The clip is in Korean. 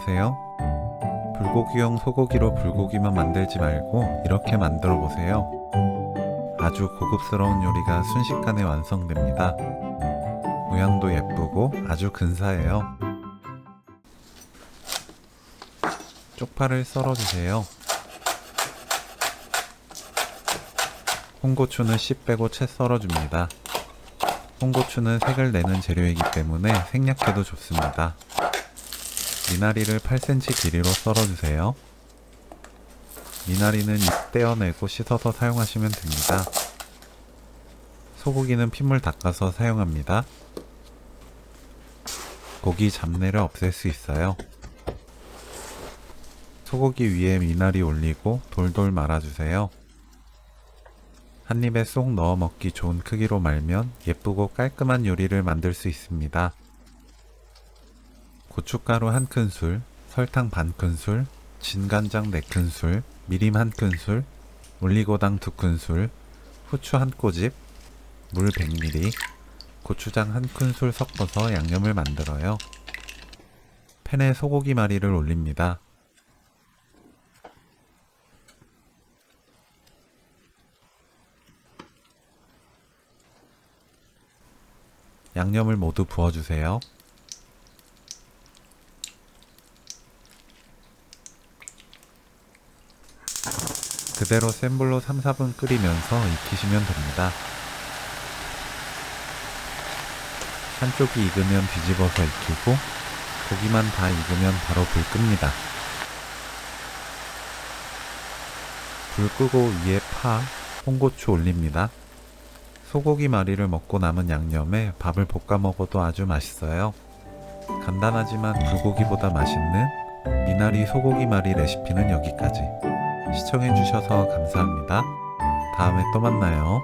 안녕하세요. 불고기용 소고기로 불고기만 만들지 말고 이렇게 만들어 보세요. 아주 고급스러운 요리가 순식간에 완성됩니다. 모양도 예쁘고 아주 근사해요. 쪽파를 썰어주세요. 홍고추는 씨 빼고 채 썰어줍니다. 홍고추는 색을 내는 재료이기 때문에 생략해도 좋습니다. 미나리를 8cm 길이로 썰어주세요. 미나리는 잎 떼어내고 씻어서 사용하시면 됩니다. 소고기는 핏물 닦아서 사용합니다. 고기 잡내를 없앨 수 있어요. 소고기 위에 미나리 올리고 돌돌 말아주세요. 한 입에 쏙 넣어 먹기 좋은 크기로 말면 예쁘고 깔끔한 요리를 만들 수 있습니다. 고춧가루 1큰술, 설탕 반큰술, 진간장 4큰술, 미림 1큰술, 올리고당 2큰술, 후추 1꼬집, 물 100ml, 고추장 1큰술 섞어서 양념을 만들어요. 팬에 소고기 마리를 올립니다. 양념을 모두 부어주세요. 그대로 센 불로 3-4분 끓이면서 익히시면 됩니다. 한쪽이 익으면 뒤집어서 익히고 고기만 다 익으면 바로 불 끕니다. 불 끄고 위에 파, 홍고추 올립니다. 소고기 마리를 먹고 남은 양념에 밥을 볶아 먹어도 아주 맛있어요. 간단하지만 불고기보다 맛있는 미나리 소고기 마리 레시피는 여기까지. 시청해주셔서 감사합니다. 다음에 또 만나요.